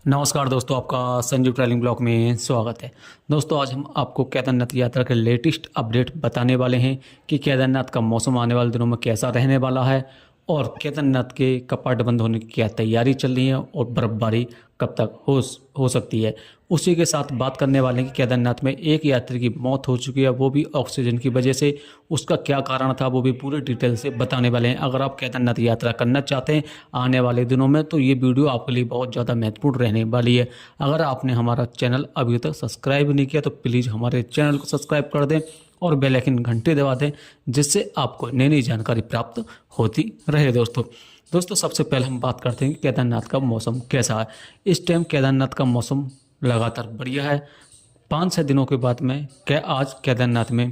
नमस्कार दोस्तों, आपका संजीव ट्रैवलिंग ब्लॉग में स्वागत है। दोस्तों, आज हम आपको केदारनाथ यात्रा के लेटेस्ट अपडेट बताने वाले हैं कि केदारनाथ का मौसम आने वाले दिनों में कैसा रहने वाला है और केदारनाथ के कपाट बंद होने की क्या तैयारी चल रही है और बर्फबारी कब तक हो सकती है। उसी के साथ बात करने वाले हैं कि केदारनाथ में एक यात्री की मौत हो चुकी है, वो भी ऑक्सीजन की वजह से। उसका क्या कारण था वो भी पूरे डिटेल से बताने वाले हैं। अगर आप केदारनाथ यात्रा करना चाहते हैं आने वाले दिनों में तो ये वीडियो आपके लिए बहुत ज़्यादा महत्वपूर्ण रहने वाली है। अगर आपने हमारा चैनल अभी तक सब्सक्राइब नहीं किया तो प्लीज़ हमारे चैनल को सब्सक्राइब कर दें और बेल आइकन घंटे दबा दें, जिससे आपको नई नई जानकारी प्राप्त होती रहे। दोस्तों सबसे पहले हम बात करते हैं कि केदारनाथ का मौसम कैसा है। इस टाइम केदारनाथ का मौसम लगातार बढ़िया है। 5-6 दिनों के बाद में आज केदारनाथ में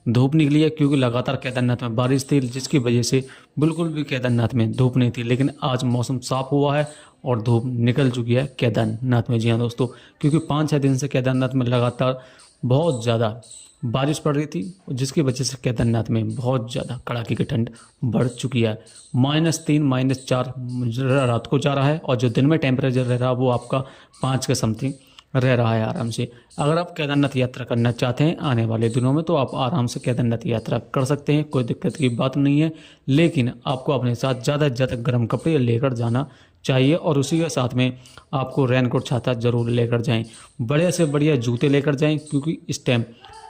धूप निकली है, क्योंकि लगातार केदारनाथ में बारिश थी, जिसकी वजह से बिल्कुल भी केदारनाथ में धूप नहीं थी। लेकिन आज मौसम साफ हुआ है और धूप निकल चुकी है केदारनाथ में। जी हाँ दोस्तों, क्योंकि 5-6 दिन से केदारनाथ में लगातार बहुत ज़्यादा बारिश पड़ रही थी, जिसकी वजह से केदारनाथ में बहुत ज़्यादा कड़ाके की ठंड बढ़ चुकी है। -3 -4 रात को जा रहा है और जो दिन में टेम्परेचर रह रहा है वो आपका 5 के समथिंग रह रहा है आराम से। अगर आप केदारनाथ यात्रा करना चाहते हैं आने वाले दिनों में तो आप आराम से केदारनाथ यात्रा कर सकते हैं, कोई दिक्कत की बात नहीं है। लेकिन आपको अपने साथ ज़्यादा से ज़्यादा गर्म कपड़े लेकर जाना चाहिए और उसी के साथ में आपको रेनकोट छाता ज़रूर लेकर जाएं। बढ़िया से बढ़िया जूते लेकर जाएं, क्योंकि इस टाइम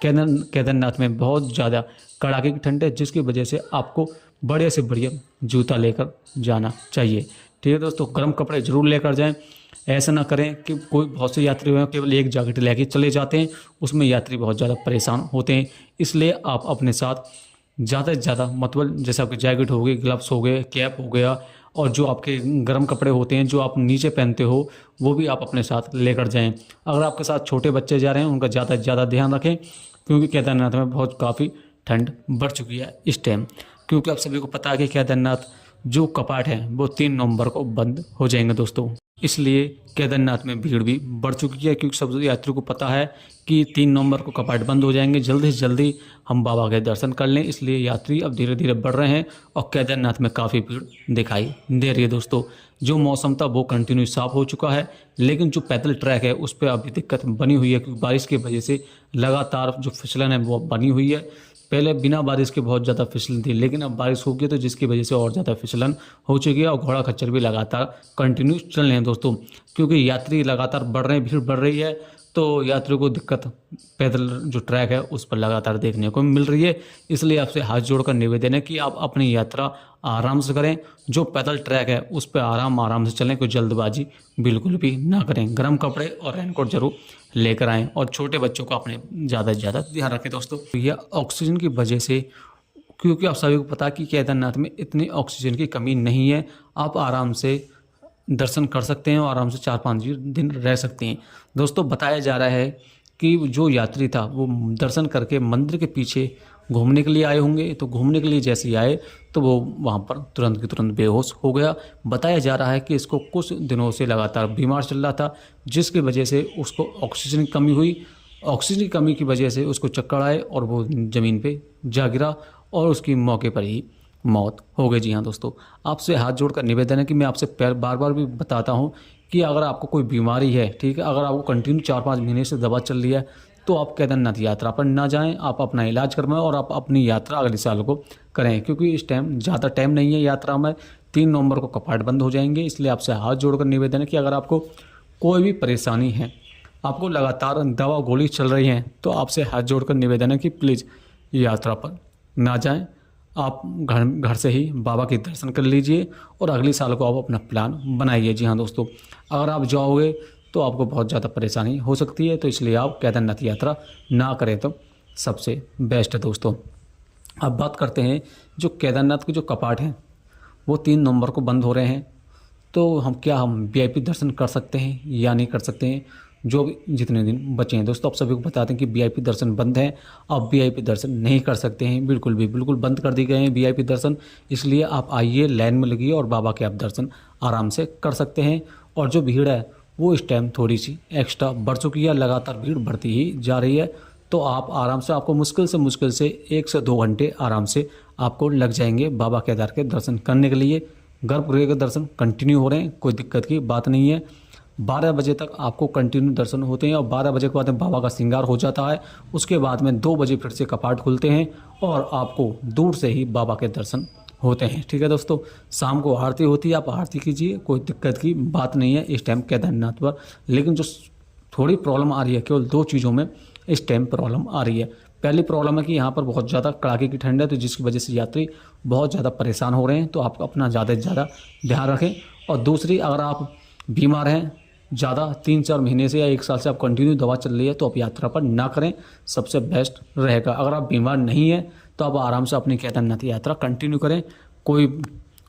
केदारनाथ में बहुत ज़्यादा कड़ाके की ठंड है, जिसकी वजह से आपको बढ़िया से बढ़िया जूता लेकर जाना चाहिए। ठीक है दोस्तों, गर्म कपड़े जरूर लेकर जाएं। ऐसा ना करें कि बहुत से यात्री हैं केवल एक जैकेट लेके चले जाते हैं, उसमें यात्री बहुत ज़्यादा परेशान होते हैं। इसलिए आप अपने साथ ज़्यादा से ज़्यादा मतलब जैसे आपकी जैकेट हो गई, ग्लव्स हो गए, कैप हो गया और जो आपके गर्म कपड़े होते हैं जो आप नीचे पहनते हो वो भी आप अपने साथ लेकर जाएं। अगर आपके साथ छोटे बच्चे जा रहे हैं उनका ज़्यादा से ज़्यादा ध्यान रखें, क्योंकि केदारनाथ में बहुत काफ़ी ठंड बढ़ चुकी है इस टाइम। क्योंकि आप सभी को पता है कि केदारनाथ जो कपाट है वो 3 नवंबर को बंद हो जाएंगे दोस्तों। इसलिए केदारनाथ में भीड़ भी बढ़ चुकी है, क्योंकि सब यात्रियों को पता है कि 3 नवंबर को कपाट बंद हो जाएंगे। जल्दी से जल्दी हम बाबा के दर्शन कर लें, इसलिए यात्री अब धीरे धीरे बढ़ रहे हैं और केदारनाथ में काफ़ी भीड़ दिखाई दे रही है दोस्तों। जो मौसम था वो कंटिन्यू साफ हो चुका है, लेकिन जो पैदल ट्रैक है उस पर अभी दिक्कत बनी हुई है, क्योंकि बारिश की वजह से लगातार जो फिसलन है वो बनी हुई है। पहले बिना बारिश के बहुत ज़्यादा फिसलन थी, लेकिन अब बारिश हो गई तो जिसकी वजह से और ज़्यादा फिसलन हो चुकी है और घोड़ा खच्चर भी लगातार कंटिन्यू चल रहे हैं दोस्तों। क्योंकि यात्री लगातार बढ़ रहे हैं, भीड़ बढ़ रही है, तो यात्रियों को दिक्कत पैदल जो ट्रैक है उस पर लगातार देखने को मिल रही है। इसलिए आपसे हाथ जोड़कर निवेदन है कि आप अपनी यात्रा आराम से करें। जो पैदल ट्रैक है उस पर आराम से चलें, कोई जल्दबाजी बिल्कुल भी ना करें। गर्म कपड़े और रेनकोट जरूर लेकर आएँ और छोटे बच्चों का अपने ज़्यादा से ज़्यादा ध्यान रखें दोस्तों। यह ऑक्सीजन की वजह से, क्योंकि आप सभी को पता है कि केदारनाथ में इतनी ऑक्सीजन की कमी नहीं है, आप आराम से दर्शन कर सकते हैं और आराम से 4-5 दिन रह सकते हैं। दोस्तों बताया जा रहा है कि जो यात्री था वो दर्शन करके मंदिर के पीछे घूमने के लिए आए होंगे, तो घूमने के लिए जैसे ही आए तो वो वहाँ पर तुरंत की तुरंत बेहोश हो गया। बताया जा रहा है कि इसको कुछ दिनों से लगातार बीमार चल रहा था, जिसकी वजह से उसको ऑक्सीजन की कमी हुई। ऑक्सीजन की कमी की वजह से उसको चक्कर आए और वो ज़मीन पे जा गिरा और उसकी मौके पर ही मौत हो गई। जी हाँ दोस्तों, आपसे हाथ जोड़कर निवेदन है कि मैं आपसे बार बार भी बताता हूँ कि अगर आपको कोई बीमारी है, ठीक है, अगर आपको कंटिन्यू 4-5 महीने से दवा चल रही है तो आप केदारनाथ यात्रा पर ना जाएं। आप अपना इलाज करवाएं और आप अपनी यात्रा अगले साल को करें, क्योंकि इस टाइम ज़्यादा टाइम नहीं है यात्रा में। 3 नवंबर को कपाट बंद हो जाएंगे। इसलिए आपसे हाथ जोड़कर निवेदन है कि अगर आपको कोई भी परेशानी है, आपको लगातार दवा गोली चल रही हैं, तो आपसे हाथ जोड़कर निवेदन है कि प्लीज़ यात्रा पर ना जाएं। आप घर से ही बाबा के दर्शन कर लीजिए और अगले साल को आप अपना प्लान बनाइए। जी हाँ दोस्तों, अगर आप जाओगे तो आपको बहुत ज़्यादा परेशानी हो सकती है, तो इसलिए आप केदारनाथ यात्रा ना करें तो सबसे बेस्ट है दोस्तों। अब बात करते हैं जो केदारनाथ के जो कपाट हैं वो 3 नवंबर को बंद हो रहे हैं, तो हम वीआईपी दर्शन कर सकते हैं या नहीं कर सकते हैं, जो भी जितने दिन बचे हैं। दोस्तों आप सभी को बताते हैं कि वीआईपी दर्शन बंद है, आप वीआईपी दर्शन नहीं कर सकते हैं, बिल्कुल बंद कर दिए गए हैं वीआईपी दर्शन। इसलिए आप आइए, लाइन में लगिए और बाबा के आप दर्शन आराम से कर सकते हैं। और जो भीड़ है वो इस टाइम थोड़ी सी एक्स्ट्रा बढ़ चुकी है, लगातार भीड़ बढ़ती ही जा रही है, तो आप आराम से, आपको मुश्किल से 1 से 2 घंटे आराम से आपको लग जाएंगे बाबा केदार के दर्शन करने के लिए। गर्भगृह के दर्शन कंटिन्यू हो रहे हैं, कोई दिक्कत की बात नहीं है। 12 बजे तक आपको कंटिन्यू दर्शन होते हैं और 12 बजे के बाद में बाबा का श्रृंगार हो जाता है। उसके बाद में 2 बजे फिर से कपाट खुलते हैं और आपको दूर से ही बाबा के दर्शन होते हैं। ठीक है दोस्तों, शाम को आरती होती है, आप आरती कीजिए, कोई दिक्कत की बात नहीं है इस टाइम केदारनाथ पर। लेकिन जो थोड़ी प्रॉब्लम आ रही है, केवल 2 चीज़ों में इस टाइम प्रॉब्लम आ रही है। पहली प्रॉब्लम है कि यहाँ पर बहुत ज़्यादा कड़ाके की ठंड है, तो जिसकी वजह से यात्री बहुत ज़्यादा परेशान हो रहे हैं, तो आप अपना ज़्यादा से ज़्यादा ध्यान रखें। और दूसरी, अगर आप बीमार हैं ज़्यादा 3-4 महीने से या 1 साल से आप कंटिन्यू दवा चल रही है, तो आप यात्रा पर ना करें, सबसे बेस्ट रहेगा। अगर आप बीमार नहीं हैं तो आप आराम से अपनी केदारनाथ यात्रा कंटिन्यू करें, कोई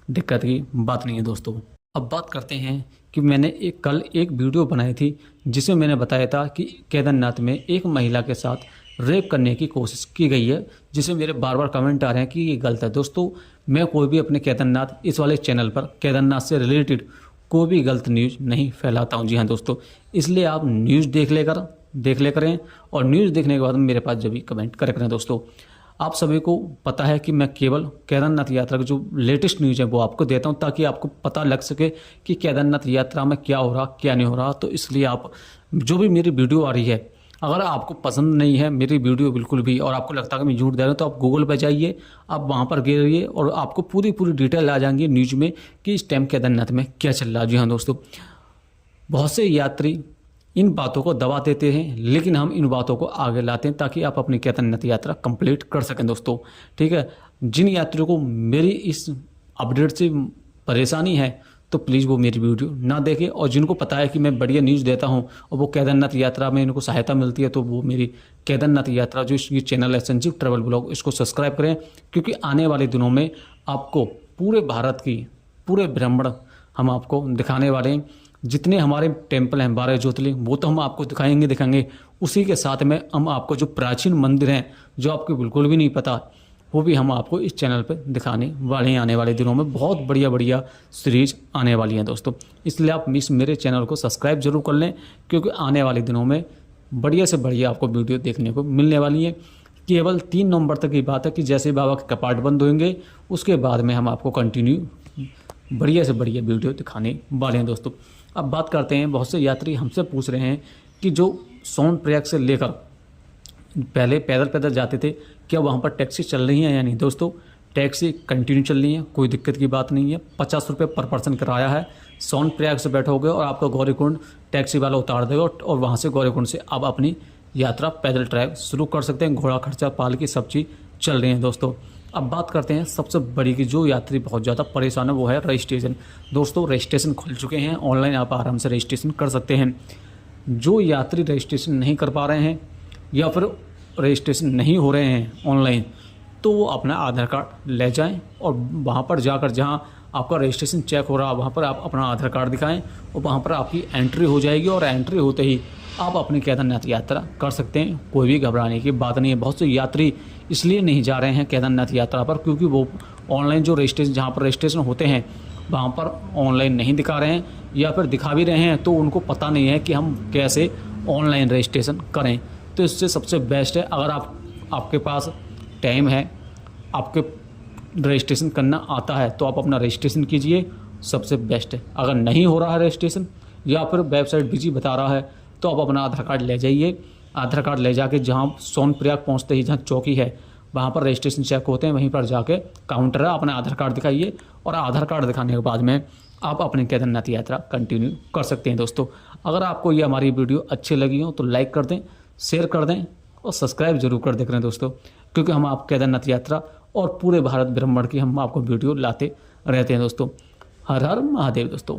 दिक्कत की बात नहीं है दोस्तों। अब बात करते हैं कि मैंने कल एक वीडियो बनाई थी जिसमें मैंने बताया था कि केदारनाथ में एक महिला के साथ रेप करने की कोशिश की गई है, जिसे मेरे बार बार कमेंट आ रहे हैं कि ये गलत है। दोस्तों, मैं कोई भी अपने केदारनाथ इस वाले चैनल पर केदारनाथ से रिलेटेड कोई भी गलत न्यूज़ नहीं फैलाता हूँ। जी हाँ दोस्तों, इसलिए आप न्यूज़ देख ले करें और न्यूज़ देखने के बाद मेरे पास जब भी कमेंट करें। दोस्तों, आप सभी को पता है कि मैं केवल केदारनाथ यात्रा की जो लेटेस्ट न्यूज़ है वो आपको देता हूं, ताकि आपको पता लग सके कि केदारनाथ यात्रा में क्या हो रहा क्या नहीं हो रहा। तो इसलिए आप जो भी मेरी वीडियो आ रही है, अगर आपको पसंद नहीं है मेरी वीडियो बिल्कुल भी, और आपको लगता है कि मैं झूठ दे रहा हूँ, तो आप गूगल पर जाइए, आप वहाँ पर गिरिए और आपको पूरी डिटेल आ जाएंगी न्यूज़ में कि इस टाइम केदारनाथ में क्या चल रहा है। जी हाँ दोस्तों, बहुत से यात्री इन बातों को दबा देते हैं, लेकिन हम इन बातों को आगे लाते हैं ताकि आप अपनी केदारनाथ यात्रा कंप्लीट कर सकें दोस्तों। ठीक है, जिन यात्रियों को मेरी इस अपडेट से परेशानी है तो प्लीज़ वो मेरी वीडियो ना देखें, और जिनको पता है कि मैं बढ़िया न्यूज़ देता हूं और वो केदारनाथ यात्रा में इनको सहायता मिलती है, तो वो मेरी केदारनाथ यात्रा जो ये चैनल है संजीव ट्रैवल ब्लॉग, इसको सब्सक्राइब करें, क्योंकि आने वाले दिनों में आपको पूरे भारत की पूरे ब्रह्मांड हम आपको दिखाने वाले हैं। जितने हमारे टेम्पल हैं 12 ज्योतिर्लिंग, वो तो हम आपको दिखाएंगे। उसी के साथ में हम आपको जो प्राचीन मंदिर हैं जो आपको बिल्कुल भी नहीं पता, वो भी हम आपको इस चैनल पे दिखाने वाले हैं। आने वाले दिनों में बहुत बढ़िया सीरीज आने वाली हैं दोस्तों, इसलिए आप मेरे चैनल को सब्सक्राइब जरूर कर लें, क्योंकि आने वाले दिनों में बढ़िया से बढ़िया आपको वीडियो देखने को मिलने वाली है। केवल 3 नवंबर तक की बात है कि जैसे बाबा के कपाट बंद होंगे, उसके बाद में हम आपको कंटिन्यू बढ़िया से बढ़िया वीडियो दिखाने वाले हैं दोस्तों। अब बात करते हैं, बहुत से यात्री हमसे पूछ रहे हैं कि जो सोनप्रयाग से लेकर पहले पैदल जाते थे, क्या वहाँ पर टैक्सी चल रही है या नहीं। दोस्तों, टैक्सी कंटिन्यू चल रही है, कोई दिक्कत की बात नहीं है। 50 रुपये पर पर्सन किराया है। सोनप्रयाग से बैठोगे और आपको गौरीकुंड टैक्सी वाला उतार देगा, और वहाँ से गौरीकुंड से आप अपनी यात्रा पैदल ट्रैक शुरू कर सकते हैं। घोड़ा खर्चा पालकी सब चीज़ चल रही है दोस्तों। अब बात करते हैं सबसे बड़ी की जो यात्री बहुत ज़्यादा परेशान है, वो है रजिस्ट्रेशन। दोस्तों, रजिस्ट्रेशन खुल चुके हैं, ऑनलाइन आप आराम से रजिस्ट्रेशन कर सकते हैं। जो यात्री रजिस्ट्रेशन नहीं कर पा रहे हैं या फिर रजिस्ट्रेशन नहीं हो रहे हैं ऑनलाइन, तो वो अपना आधार कार्ड ले जाएं और वहाँ पर जाकर जहाँ आपका रजिस्ट्रेशन चेक हो रहा है वहाँ पर आप अपना आधार कार्ड दिखाएं और वहाँ पर आपकी एंट्री हो जाएगी, और एंट्री होते ही आप अपनी केदारनाथ यात्रा कर सकते हैं। कोई भी घबराने की बात नहीं है। बहुत से यात्री इसलिए नहीं जा रहे हैं केदारनाथ यात्रा पर, क्योंकि वो ऑनलाइन जो रजिस्ट्रेशन जहाँ पर रजिस्ट्रेशन होते हैं वहाँ पर ऑनलाइन नहीं दिखा रहे हैं, या फिर दिखा भी रहे हैं तो उनको पता नहीं है कि हम कैसे ऑनलाइन रजिस्ट्रेशन करें। तो इससे सबसे बेस्ट है, अगर आपके पास टाइम है, आपके रजिस्ट्रेशन करना आता है, तो आप अपना रजिस्ट्रेशन कीजिए, सबसे बेस्ट है। अगर नहीं हो रहा है रजिस्ट्रेशन या फिर वेबसाइट बिजी बता रहा है, तो आप अपना आधार कार्ड ले जाइए। आधार कार्ड ले जाके जहाँ सोनप्रयाग पहुँचते ही जहाँ चौकी है वहाँ पर रजिस्ट्रेशन चेक होते हैं, वहीं पर जाके काउंटर है, अपना आधार कार्ड दिखाइए, और आधार कार्ड दिखाने के बाद में आप अपनी केदारनाथ यात्रा कंटिन्यू कर सकते हैं। दोस्तों, अगर आपको ये हमारी वीडियो अच्छी लगी हो तो लाइक कर दें, शेयर कर दें और सब्सक्राइब जरूर कर दें दोस्तों, क्योंकि हम आप केदारनाथ यात्रा और पूरे भारत ब्रह्मांड की हम आपको वीडियो लाते रहते हैं दोस्तों। हर हर महादेव दोस्तों।